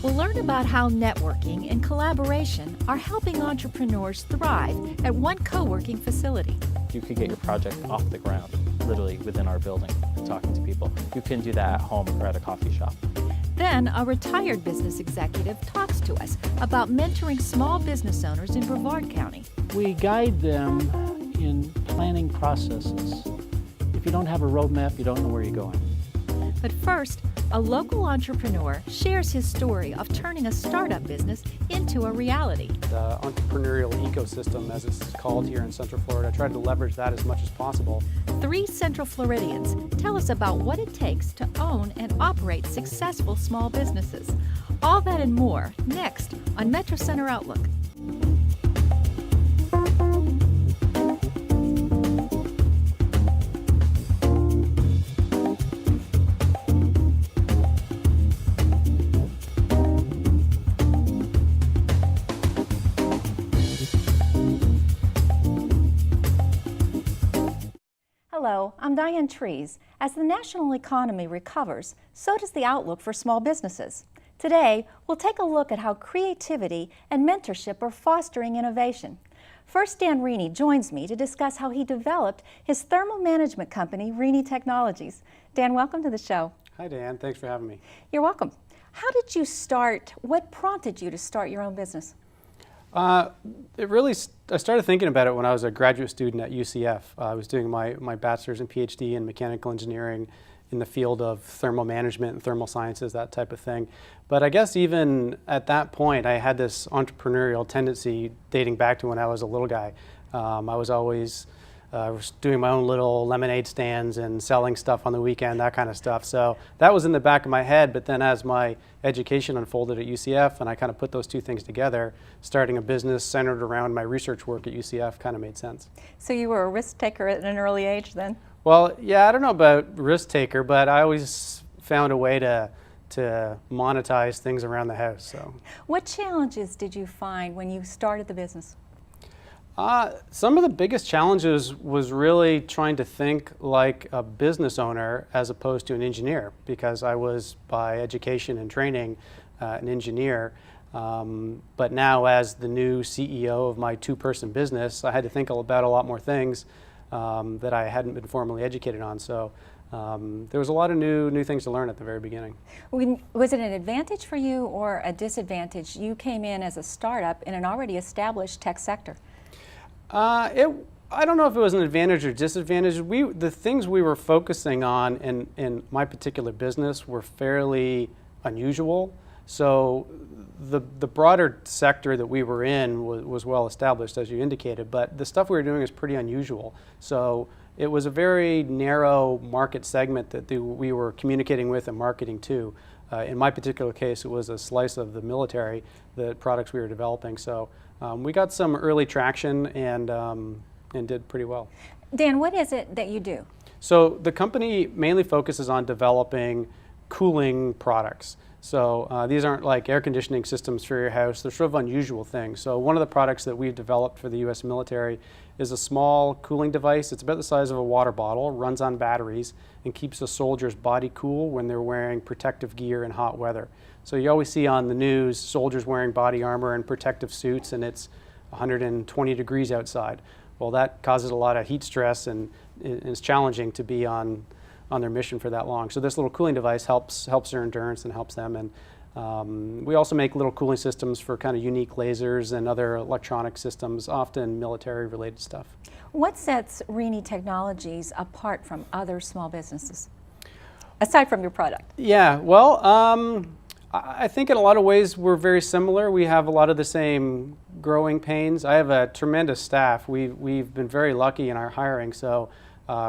We'll learn about how networking and collaboration are helping entrepreneurs thrive at one co-working facility. You could get your project off the ground, literally within our building, talking to people. You can do that at home or at a coffee shop. Then a retired business executive talks to us about mentoring small business owners in Brevard County. We guide them in planning processes. If you don't have a roadmap, you don't know where you're going. But first, a local entrepreneur shares his story of turning a startup business into a reality. The entrepreneurial ecosystem, as it's called here in Central Florida, I tried to leverage that as much as possible. 3 Central Floridians tell us about what it takes to own and operate successful small businesses. All that and more next on Metro Center Outlook. Hello, I'm Diane Trees. As the national economy recovers, so does the outlook for small businesses. Today, we'll take a look at how creativity and mentorship are fostering innovation. First, Dan Reaney joins me to discuss how he developed his thermal management company, Reaney Technologies. Dan, welcome to the show. Hi, Dan. Thanks for having me. You're welcome. How did you start? What prompted you to start your own business? I started thinking about it when I was a graduate student at UCF. I was doing my bachelor's and PhD in mechanical engineering in the field of thermal management and thermal sciences, that type of thing. But I guess even at that point, I had this entrepreneurial tendency dating back to when I was a little guy. I was always doing my own little lemonade stands and selling stuff on the weekend, that kind of stuff. So that was in the back of my head, but then as my education unfolded at UCF and I kind of put those two things together, starting a business centered around my research work at UCF kind of made sense. So you were a risk taker at an early age then? Well, yeah, I don't know about risk taker, but I always found a way to monetize things around the house. So, what challenges did you find when you started the business? Some of the biggest challenges was really trying to think like a business owner as opposed to an engineer, because I was by education and training an engineer. But now as the new CEO of my 2-person business, I had to think about a lot more things that I hadn't been formally educated on. So there was a lot of new things to learn at the very beginning. Was it an advantage for you or a disadvantage? You came in as a startup in an already established tech sector. I don't know if it was an advantage or disadvantage. The things we were focusing on in my particular business were fairly unusual. So the broader sector that we were in was well established, as you indicated, but the stuff we were doing is pretty unusual. So it was a very narrow market segment that we were communicating with and marketing to. In my particular case, it was a slice of the military, the products we were developing. So we got some early traction and did pretty well. Dan, what is it that you do? So the company mainly focuses on developing cooling products. So these aren't like air conditioning systems for your house. They're sort of unusual things. So one of the products that we've developed for the U.S. military is a small cooling device. It's about the size of a water bottle, runs on batteries, and keeps a soldier's body cool when they're wearing protective gear in hot weather. So you always see on the news soldiers wearing body armor and protective suits, and it's 120 degrees outside. Well, that causes a lot of heat stress, and it's challenging to be on their mission for that long. So this little cooling device helps their endurance and helps them. And we also make little cooling systems for kind of unique lasers and other electronic systems, often military-related stuff. What sets Reaney Technologies apart from other small businesses, aside from your product? Yeah, well, I think in a lot of ways we're very similar. We have a lot of the same growing pains. I have a tremendous staff. We've been very lucky in our hiring, so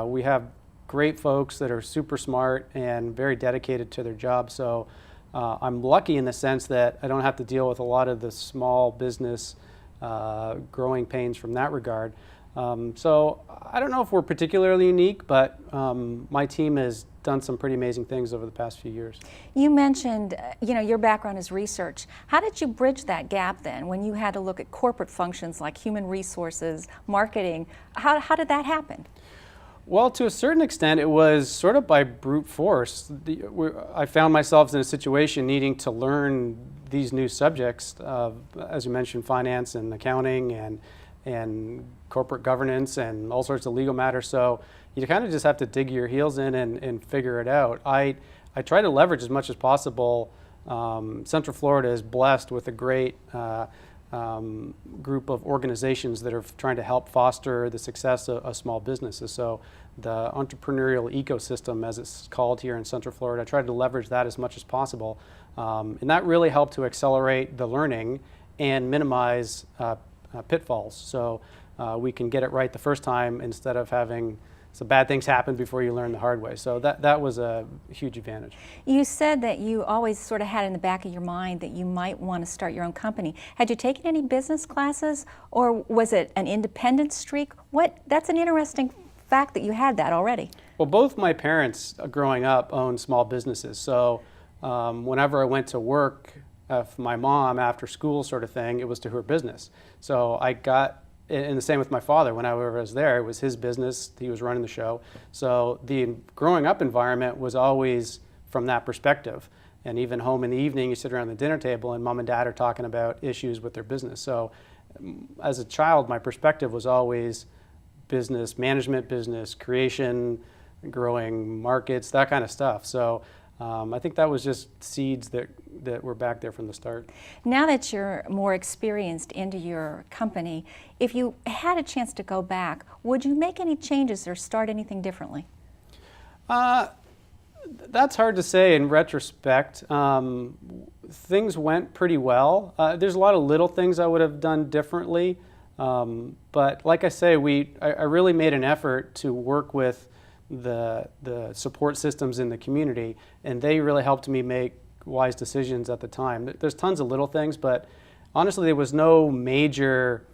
we have great folks that are super smart and very dedicated to their job. So I'm lucky in the sense that I don't have to deal with a lot of the small business growing pains from that regard. So I don't know if we're particularly unique, but my team has done some pretty amazing things over the past few years. You mentioned, your background is research. How did you bridge that gap then when you had to look at corporate functions like human resources, marketing? How did that happen? Well, to a certain extent, it was sort of by brute force. I found myself in a situation needing to learn these new subjects, as you mentioned, finance and accounting and corporate governance and all sorts of legal matters. So you kind of just have to dig your heels in and figure it out. I try to leverage as much as possible. Central Florida is blessed with a great group of organizations that are trying to help foster the success of small businesses. So the entrepreneurial ecosystem, as it's called here in Central Florida, I try to leverage that as much as possible. And that really helped to accelerate the learning and minimize pitfalls. So we can get it right the first time instead of having some bad things happen before you learn the hard way. So that was a huge advantage. You said that you always sort of had in the back of your mind that you might want to start your own company. Had you taken any business classes, or was it an independent streak? That's an interesting fact that you had that already. Well, both my parents growing up owned small businesses. So whenever I went to work for my mom after school sort of thing, it was to her business. So I got, and the same with my father. When I was there, it was his business. He was running the show. So the growing up environment was always from that perspective. And even home in the evening, you sit around the dinner table and mom and dad are talking about issues with their business. So as a child, my perspective was always business management, business creation, growing markets, that kind of stuff. So I think that was just seeds that were back there from the start. Now that you're more experienced into your company, if you had a chance to go back, would you make any changes or start anything differently? That's hard to say in retrospect. Things went pretty well. There's a lot of little things I would have done differently. But like I say, I really made an effort to work with the support systems in the community, and they really helped me make wise decisions at the time. There's tons of little things, but honestly, there was no major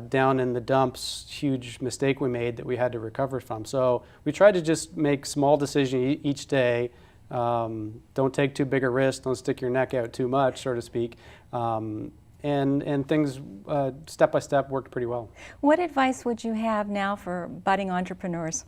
down in the dumps huge mistake we made that we had to recover from. So we tried to just make small decisions each day. Don't take too big a risk, don't stick your neck out too much, so to speak. And things step by step worked pretty well. What advice would you have now for budding entrepreneurs?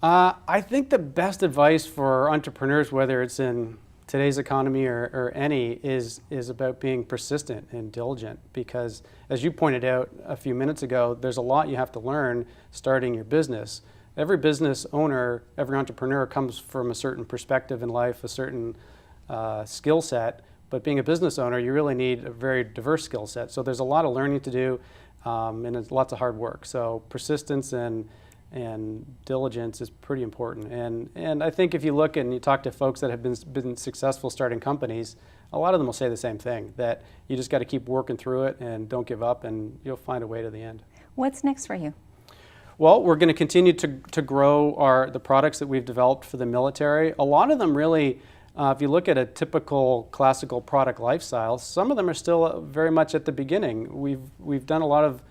I think the best advice for entrepreneurs, whether it's in today's economy or any, is about being persistent and diligent, because as you pointed out a few minutes ago, there's a lot you have to learn starting your business. Every business owner, every entrepreneur comes from a certain perspective in life, a certain skill set, but being a business owner, you really need a very diverse skill set. So there's a lot of learning to do, and it's lots of hard work. So persistence and diligence is pretty important. And I think if you look and you talk to folks that have been successful starting companies, a lot of them will say the same thing, that you just got to keep working through it and don't give up, and you'll find a way to the end. What's next for you? Well, we're going to continue to grow the products that we've developed for the military. A lot of them really, if you look at a typical classical product lifestyle, some of them are still very much at the beginning. We've done a lot of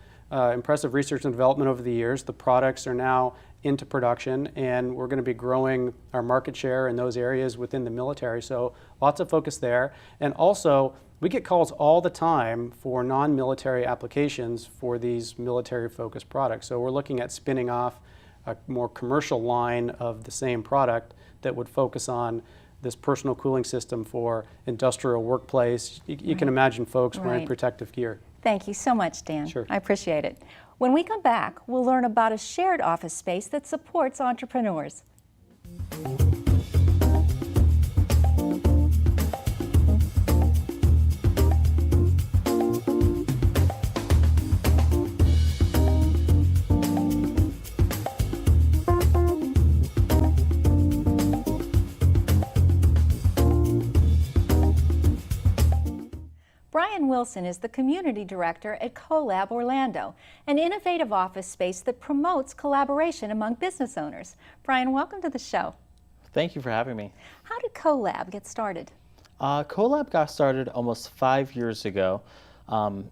impressive research and development over the years. The products are now into production, and we're going to be growing our market share in those areas within the military. So lots of focus there. And also, we get calls all the time for non-military applications for these military-focused products. So we're looking at spinning off a more commercial line of the same product that would focus on this personal cooling system for industrial workplace. You can imagine folks wearing protective gear. Thank you so much, Dan. Sure. I appreciate it. When we come back, we'll learn about a shared office space that supports entrepreneurs. Brian Wilson is the Community Director at CoLab Orlando, an innovative office space that promotes collaboration among business owners. Brian, welcome to the show. Thank you for having me. How did CoLab get started? CoLab got started almost 5 years ago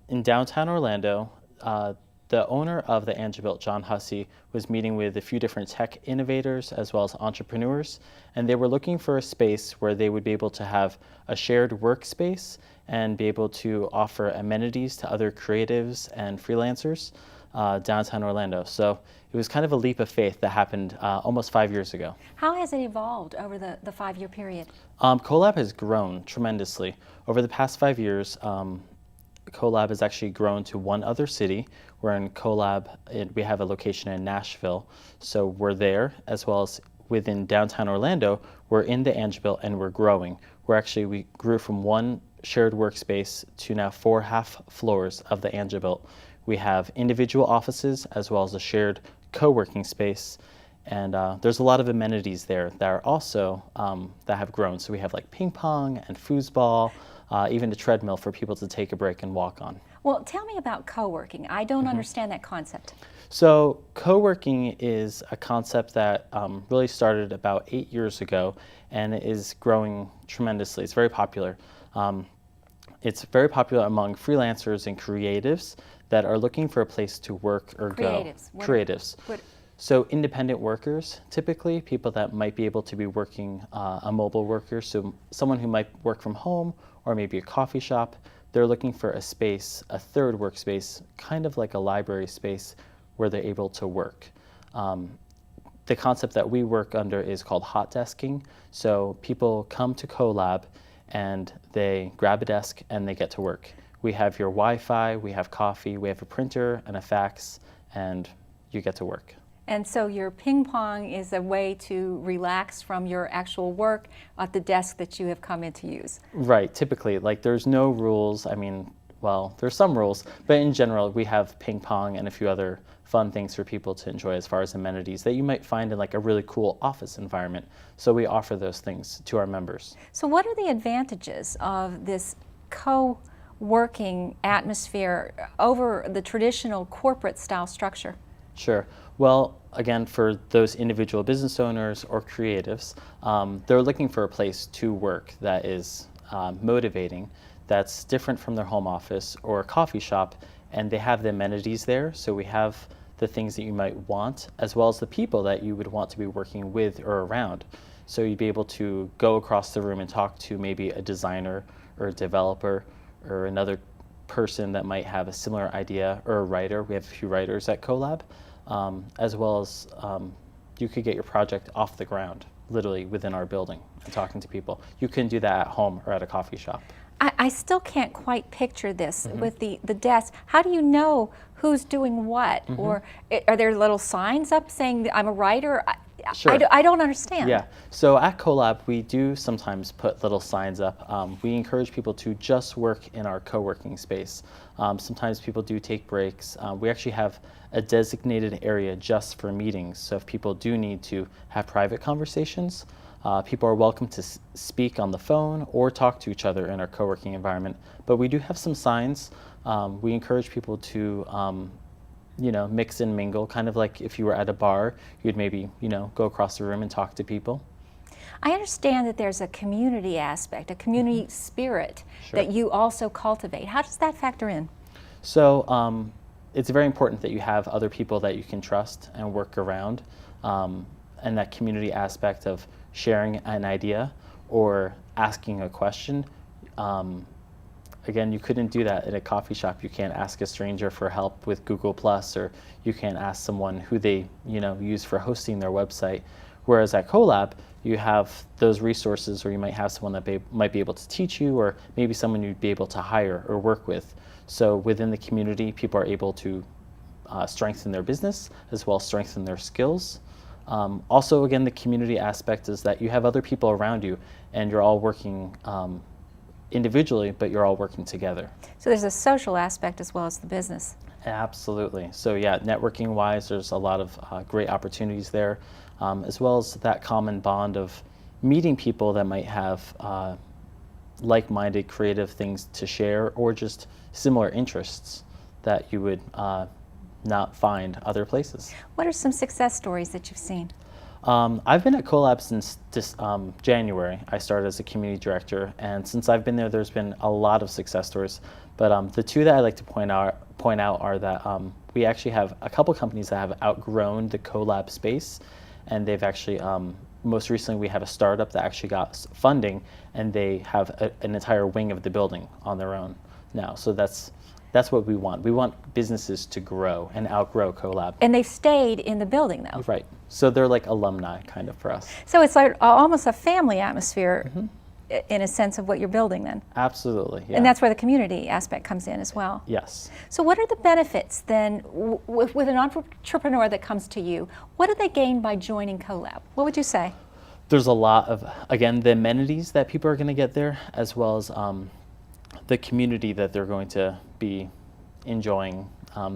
in downtown Orlando. The owner of the Angebuilt, John Hussey, was meeting with a few different tech innovators as well as entrepreneurs, and they were looking for a space where they would be able to have a shared workspace and be able to offer amenities to other creatives and freelancers. downtown Orlando. So it was kind of a leap of faith that happened almost 5 years ago. How has it evolved over the 5-year period? CoLab has grown tremendously. Over the past 5 years, CoLab has actually grown to one other city. We're in CoLab, we have a location in Nashville, so we're there, as well as within downtown Orlando, we're in the Angebilt and we're growing. We grew from one shared workspace to now 4 half floors of the Angebilt. We have individual offices as well as a shared co-working space, and there's a lot of amenities there that are also that have grown. So we have like ping pong and foosball, even a treadmill for people to take a break and walk on. Well, tell me about co-working. I don't understand that concept. So co-working is a concept that really started about 8 years ago and is growing tremendously. It's very popular. It's very popular among freelancers and creatives that are looking for a place to work or Creatives. go. Creatives. So independent workers, typically, people that might be able to be working a mobile worker, so someone who might work from home or maybe a coffee shop, they're looking for a space, a third workspace, kind of like a library space where they're able to work. The concept that we work under is called hot desking. So people come to CoLab and they grab a desk and they get to work. We have your Wi-Fi, we have coffee, we have a printer and a fax, and you get to work. And so your ping pong is a way to relax from your actual work at the desk that you have come in to use. Right, typically, like there's no rules. I mean, well, there's some rules, but in general, we have ping pong and a few other fun things for people to enjoy as far as amenities that you might find in like a really cool office environment. So we offer those things to our members. So what are the advantages of this co-working atmosphere over the traditional corporate style structure? Sure. Well, again, for those individual business owners or creatives, they're looking for a place to work that is motivating, that's different from their home office or a coffee shop, and they have the amenities there. So we have the things that you might want, as well as the people that you would want to be working with or around. So you'd be able to go across the room and talk to maybe a designer or a developer or another person that might have a similar idea, or a writer. We have a few writers at CoLab, as well as you could get your project off the ground, literally within our building, and talking to people. You couldn't do that at home or at a coffee shop. I still can't quite picture this with the desk. How do you know who's doing what? Or are there little signs up saying that I'm a writer? Sure. I don't understand. Yeah, so at CoLab, we do sometimes put little signs up. We encourage people to just work in our co-working space. Sometimes people do take breaks. We actually have a designated area just for meetings. So if people do need to have private conversations, people are welcome to speak on the phone or talk to each other in our co-working environment. But we do have some signs. We encourage people to mix and mingle, kind of like if you were at a bar, you'd maybe, go across the room and talk to people. I understand that there's a community aspect, a community spirit that you also cultivate. How does that factor in? So it's very important that you have other people that you can trust and work around, and that community aspect of sharing an idea or asking a question. Again, you couldn't do that in a coffee shop. You can't ask a stranger for help with Google+, or you can't ask someone who they use for hosting their website. Whereas at CoLab, you have those resources, or you might have someone that might be able to teach you, or maybe someone you'd be able to hire or work with. So within the community, people are able to strengthen their business as well as strengthen their skills. Also, again, the community aspect is that you have other people around you, and you're all working individually, but you're all working together. So there's a social aspect as well as the business. Absolutely. So yeah, networking wise, there's a lot of great opportunities there, as well as that common bond of meeting people that might have like-minded creative things to share, or just similar interests that you would not find other places. What are some success stories that you've seen? I've been at CoLab since January. I started as a community director, and since I've been there, there's been a lot of success stories. But the two that I like to point out are that we actually have a couple companies that have outgrown the CoLab space, and they've actually, most recently we have a startup that actually got funding, and they have an entire wing of the building on their own now. So that's That's what we want. We want businesses to grow and outgrow CoLab. And they've stayed in the building, though. Right. So they're like alumni kind of for us. So it's like almost a family atmosphere in a sense of what you're building then. Absolutely. Yeah. And that's where the community aspect comes in as well. Yes. So what are the benefits then with an entrepreneur that comes to you? What do they gain by joining CoLab? What would you say? There's a lot of, again, the amenities that people are going to get there, as well as the community that they're going to be enjoying,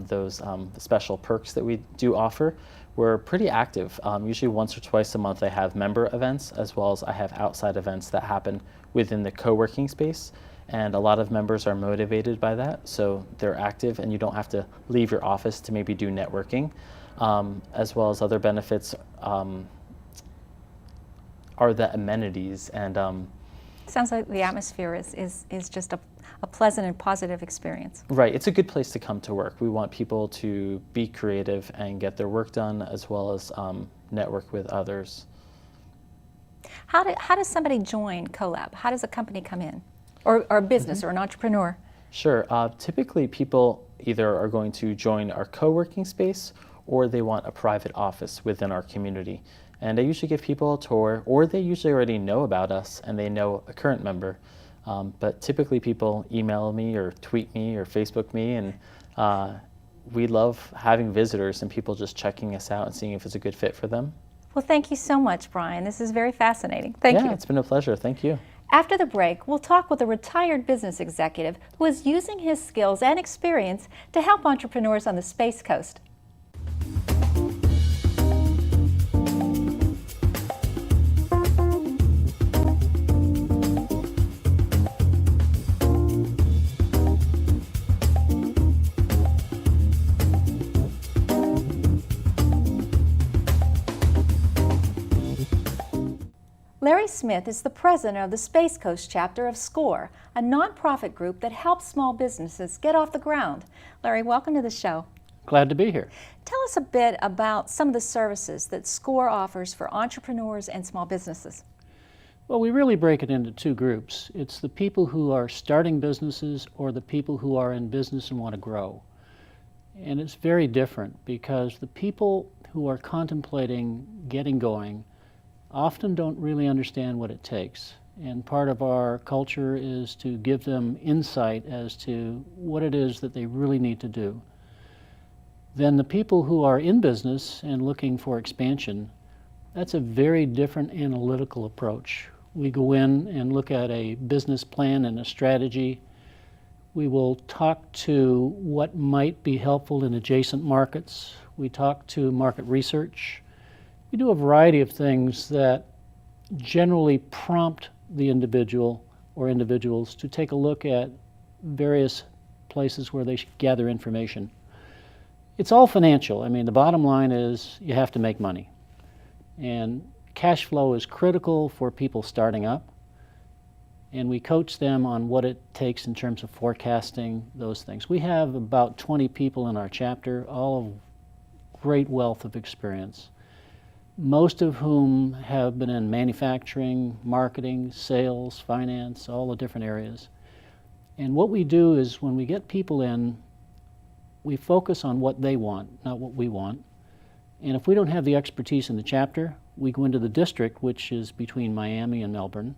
those special perks that we do offer. We're pretty active. Usually once or twice a month I have member events, as well as I have outside events that happen within the co-working space. And a lot of members are motivated by that, so they're active and you don't have to leave your office to maybe do networking, as well as other benefits are the amenities. And Sounds like the atmosphere is just a pleasant and positive experience. right, it's a good place to come to work. We want people to be creative and get their work done, as well as network with others. How does somebody join CoLab? How does a company come in? Or a business or an entrepreneur? Sure. Typically, people either are going to join our co-working space or they want a private office within our community. And I usually give people a tour, or they usually already know about us and they know a current member. But typically, people email me or tweet me or Facebook me, and we love having visitors and people just checking us out and seeing if it's a good fit for them. Well, thank you so much, Brian. This is very fascinating. Thank Yeah, you. it's been a pleasure. Thank you. After the break, we'll talk with a retired business executive who is using his skills and experience to help entrepreneurs on the Space Coast. Larry Smith is the president of the Space Coast chapter of SCORE, a nonprofit group that helps small businesses get off the ground. Larry, welcome to the show. Glad to be here. Tell us a bit about some of the services that SCORE offers for entrepreneurs and small businesses. Well, we really break it into two groups. It's the people who are starting businesses or the people who are in business and want to grow. And it's very different because the people who are contemplating getting going often don't really understand what it takes. And part of our culture is to give them insight as to what it is that they really need to do. Then the people who are in business and looking for expansion, that's a very different analytical approach. We go in and look at a business plan and a strategy. We will talk to what might be helpful in adjacent markets. We talk to market research. We do a variety of things that generally prompt the individual or individuals to take a look at various places where they should gather information. It's all financial. I mean, the bottom line is you have to make money. And cash flow is critical for people starting up. And we coach them on what it takes in terms of forecasting those things. We have about 20 people in our chapter, all of great wealth of experience, most of whom have been in manufacturing, marketing, sales, finance, all the different areas. And what we do is when we get people in, we focus on what they want, not what we want. And if we don't have the expertise in the chapter, we go into the district, which is between Miami and Melbourne.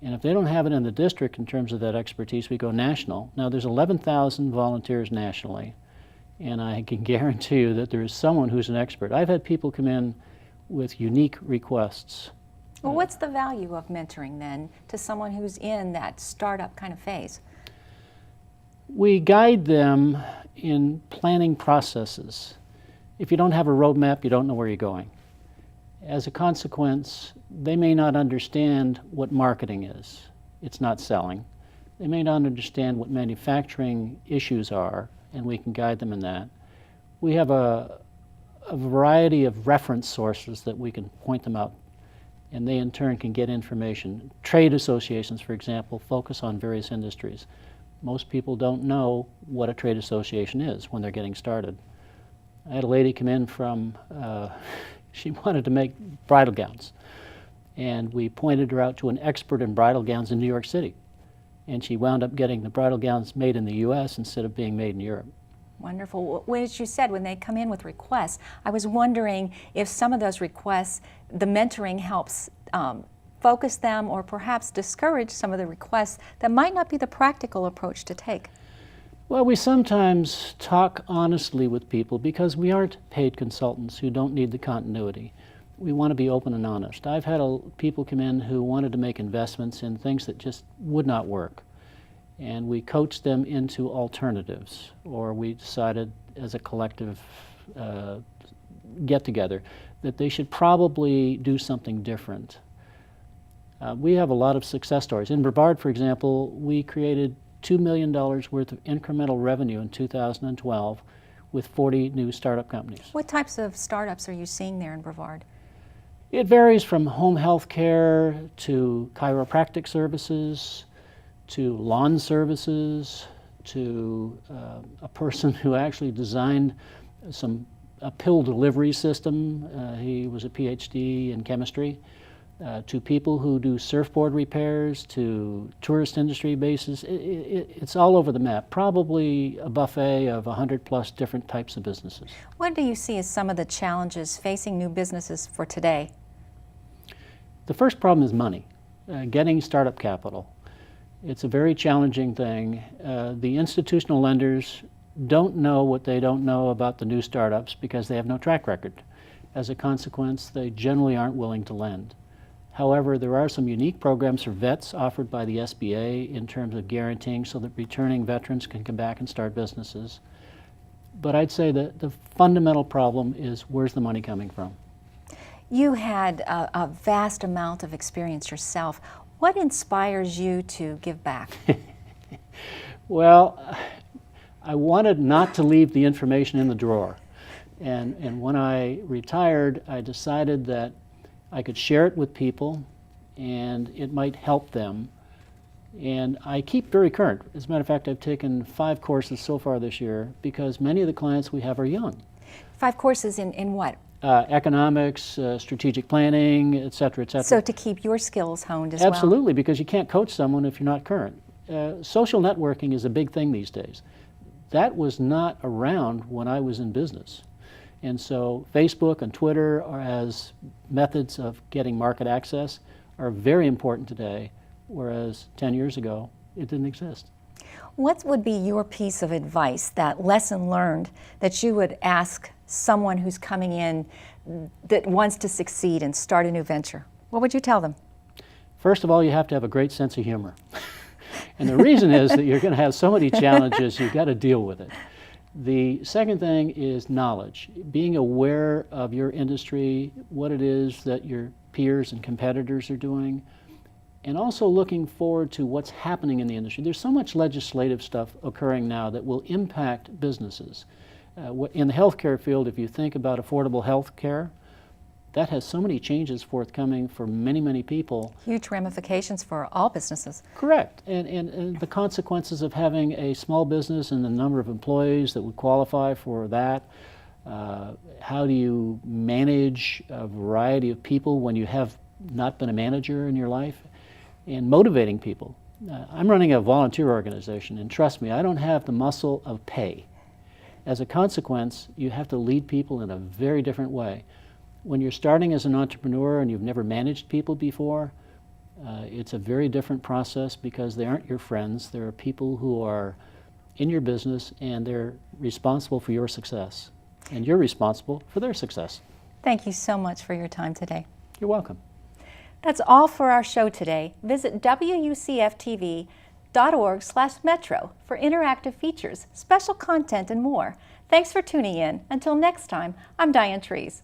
And if they don't have it in the district in terms of that expertise, we go national. Now there's 11,000 volunteers nationally, and I can guarantee you that there is someone who's an expert. I've had people come in with unique requests. Well, what's the value of mentoring then to someone who's in that startup kind of phase? We guide them in planning processes. If you don't have a roadmap, you don't know where you're going. As a consequence, they may not understand what marketing is. It's not selling. They may not understand what manufacturing issues are, and we can guide them in that. We have a variety of reference sources that we can point them out, and they in turn can get information. Trade associations, for example, focus on various industries. Most people don't know what a trade association is when they're getting started. I had a lady come in from, she wanted to make bridal gowns, and we pointed her out to an expert in bridal gowns in New York City. and she wound up getting the bridal gowns made in the U.S. instead of being made in Europe. Wonderful. As you said, when they come in with requests, I was wondering if some of those requests, the mentoring helps focus them or perhaps discourage some of the requests that might not be the practical approach to take. Well, we sometimes talk honestly with people because we aren't paid consultants who don't need the continuity. We want to be open and honest. I've had people come in who wanted to make investments in things that just would not work. And we coached them into alternatives, or we decided as a collective get-together that they should probably do something different. We have a lot of success stories. In Brevard, for example, we created $2 million worth of incremental revenue in 2012 with 40 new startup companies. What types of startups are you seeing there in Brevard? It varies from home health care to chiropractic services, to lawn services, to a person who actually designed a pill delivery system. He was a PhD in chemistry. To people who do surfboard repairs, to tourist industry bases. It's all over the map, probably a buffet of 100+ different types of businesses. What do you see as some of the challenges facing new businesses for today? The first problem is money, getting startup capital. It's a very challenging thing. The institutional lenders don't know what they don't know about the new startups because they have no track record. As a consequence, they generally aren't willing to lend. However, there are some unique programs for vets offered by the SBA in terms of guaranteeing so that returning veterans can come back and start businesses. But I'd say that the fundamental problem is where's the money coming from? You had a vast amount of experience yourself. What inspires you to give back? Well, I wanted not to leave the information in the drawer. And when I retired, I decided that I could share it with people and it might help them. And I keep very current. As a matter of fact, I've taken 5 courses so far this year because many of the clients we have are young. 5 courses in what? Economics, strategic planning, et cetera, et cetera. So to keep your skills honed as well? Absolutely, because you can't coach someone if you're not current. Social networking is a big thing these days. That was not around when I was in business. And so Facebook and Twitter as methods of getting market access are very important today, whereas 10 years ago, it didn't exist. What would be your piece of advice, that lesson learned, that you would ask someone who's coming in that wants to succeed and start a new venture? What would you tell them? First of all, you have to have a great sense of humor. And the reason is that you're going to have so many challenges, you've got to deal with it. The second thing is knowledge, being aware of your industry, what it is that your peers and competitors are doing, and also looking forward to what's happening in the industry. There's so much legislative stuff occurring now that will impact businesses. In the healthcare field, if you think about affordable health care, that has so many changes forthcoming for many, many people. Huge ramifications for all businesses. Correct. And the consequences of having a small business and the number of employees that would qualify for that. How do you manage a variety of people when you have not been a manager in your life? And motivating people. I'm running a volunteer organization, and trust me, I don't have the muscle of pay. As a consequence, you have to lead people in a very different way. When you're starting as an entrepreneur and you've never managed people before, it's a very different process because they aren't your friends. There are people who are in your business and they're responsible for your success. And you're responsible for their success. Thank you so much for your time today. You're welcome. That's all for our show today. Visit wucftv.org/metro for interactive features, special content, and more. Thanks for tuning in. Until next time, I'm Diane Trees.